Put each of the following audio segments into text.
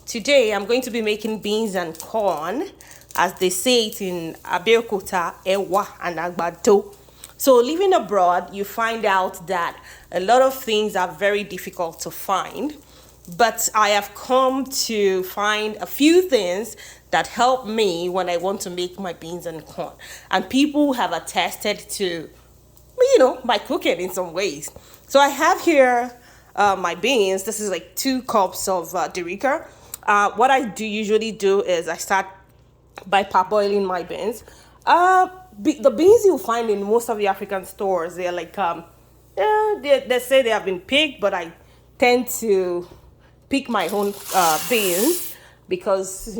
Today I'm going to be making beans and corn, as they say it in Abeokuta, Ewa, and Agbado. So living abroad, you find out that a lot of things are very difficult to find. But I have come to find a few things that help me when I want to make my beans and corn. And people have attested to, my cooking in some ways. So I have here my beans. This is like 2 cups of Derica. What I do usually do is I start by parboiling my beans. The beans you'll find in most of the African stores, they're like, they say they have been picked, but I tend to pick my own beans because,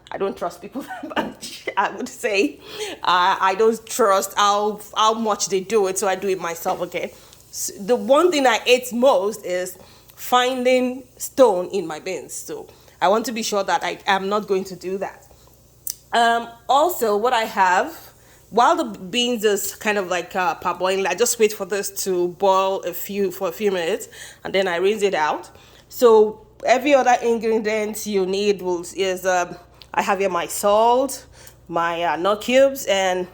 I don't trust people that much, I would say. I don't trust how much they do it, so I do it myself, okay? So the one thing I hate most is finding stone in my beans. So I want to be sure that I am not going to do that. Also, what I have, while the beans is kind of like parboiling, I just wait for this to boil for a few minutes, and then I rinse it out. So every other ingredient you need is I have here my salt, my nut cubes, and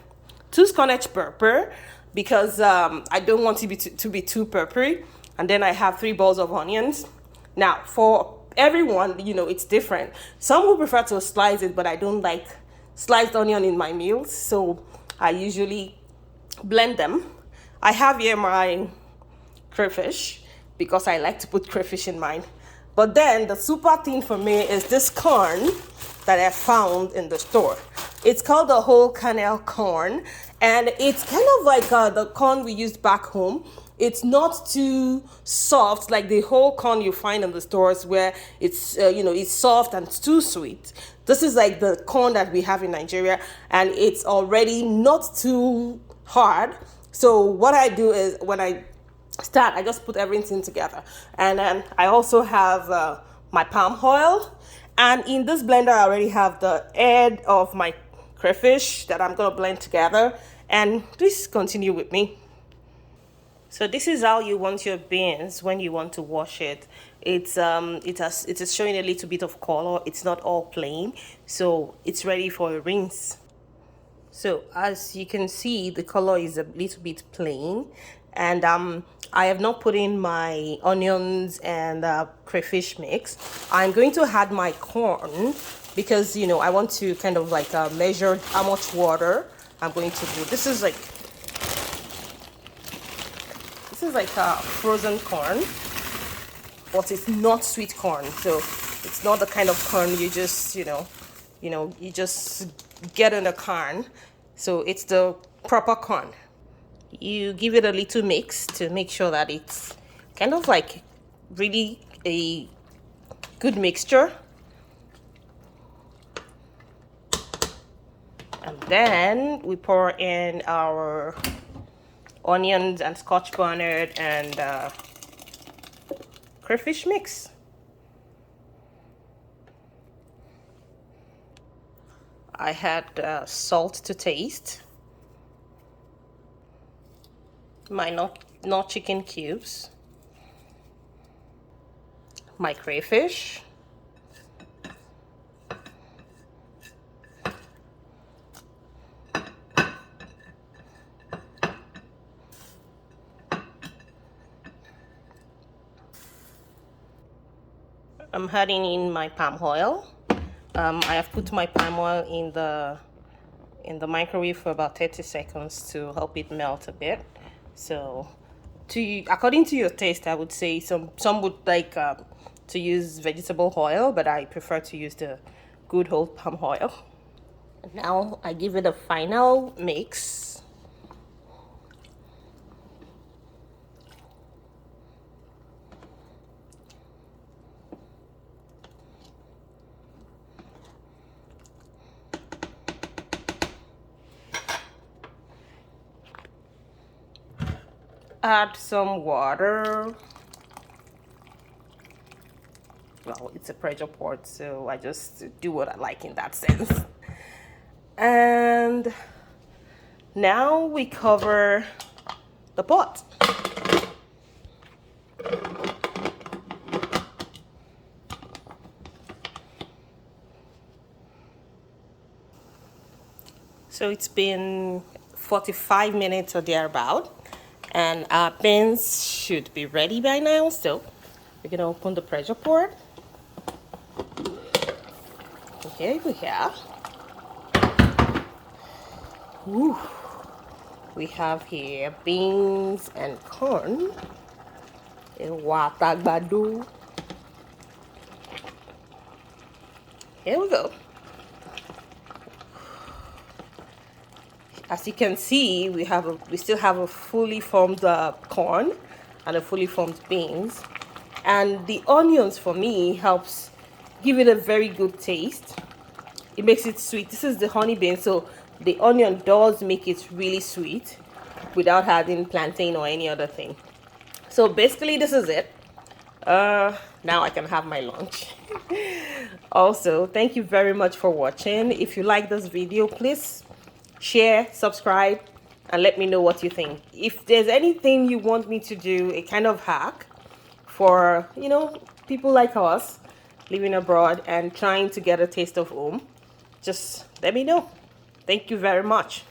2 Scotch pepper, because I don't want it to be too peppery. And then I have 3 balls of onions. Now, for everyone, it's different. Some will prefer to slice it, but I don't like sliced onion in my meals, so I usually blend them. I have here my crayfish because I like to put crayfish in mine. But then the super thing for me is this corn that I found in the store. It's called the whole Carnel corn, and it's kind of like the corn we used back home. It's not too soft like the whole corn you find in the stores, where it's it's soft and it's too sweet. This is like the corn that we have in Nigeria, and it's already not too hard. So what I do is when I start, I just put everything together, and then I also have my palm oil, and in this blender I already have the head of my crayfish that I'm gonna blend together. And please continue with me. So this is how you want your beans when you want to wash it. It is showing a little bit of color. It's not all plain, so it's ready for a rinse. So as you can see, the color is a little bit plain, and I have not put in my onions and crayfish mix. I'm going to add my corn because I want to kind of like measure how much water I'm going to do. This is like frozen corn, but it's not sweet corn. So it's not the kind of corn you just you just get in a can. So it's the proper corn. You give it a little mix to make sure that it's kind of like really a good mixture. And then we pour in our onions and Scotch bonnet and crayfish mix. I had salt to taste, my not chicken cubes, my crayfish, I'm adding in my palm oil. I have put my palm oil in the microwave for about 30 seconds to help it melt a bit. So according to your taste, I would say some would like to use vegetable oil, but I prefer to use the good old palm oil. Now I give it a final mix. Add some water. Well, it's a pressure pot, so I just do what I like in that sense. And now we cover the pot. So it's been 45 minutes or thereabout, and our beans should be ready by now. So we're gonna open the pressure pot. Here we are. Ooh. We have here beans and corn. Watagbado. Here we go. As you can see, we still have a fully formed corn and a fully formed beans, and the onions for me helps give it a very good taste. It makes it sweet. This is the honey bean, so the onion does make it really sweet without adding plantain or any other thing. So basically this is it. Now I can have my lunch. Also, thank you very much for watching. If you like this video, please share, subscribe, and let me know what you think. If there's anything you want me to do, a kind of hack for, people like us living abroad and trying to get a taste of home, just let me know. Thank you very much.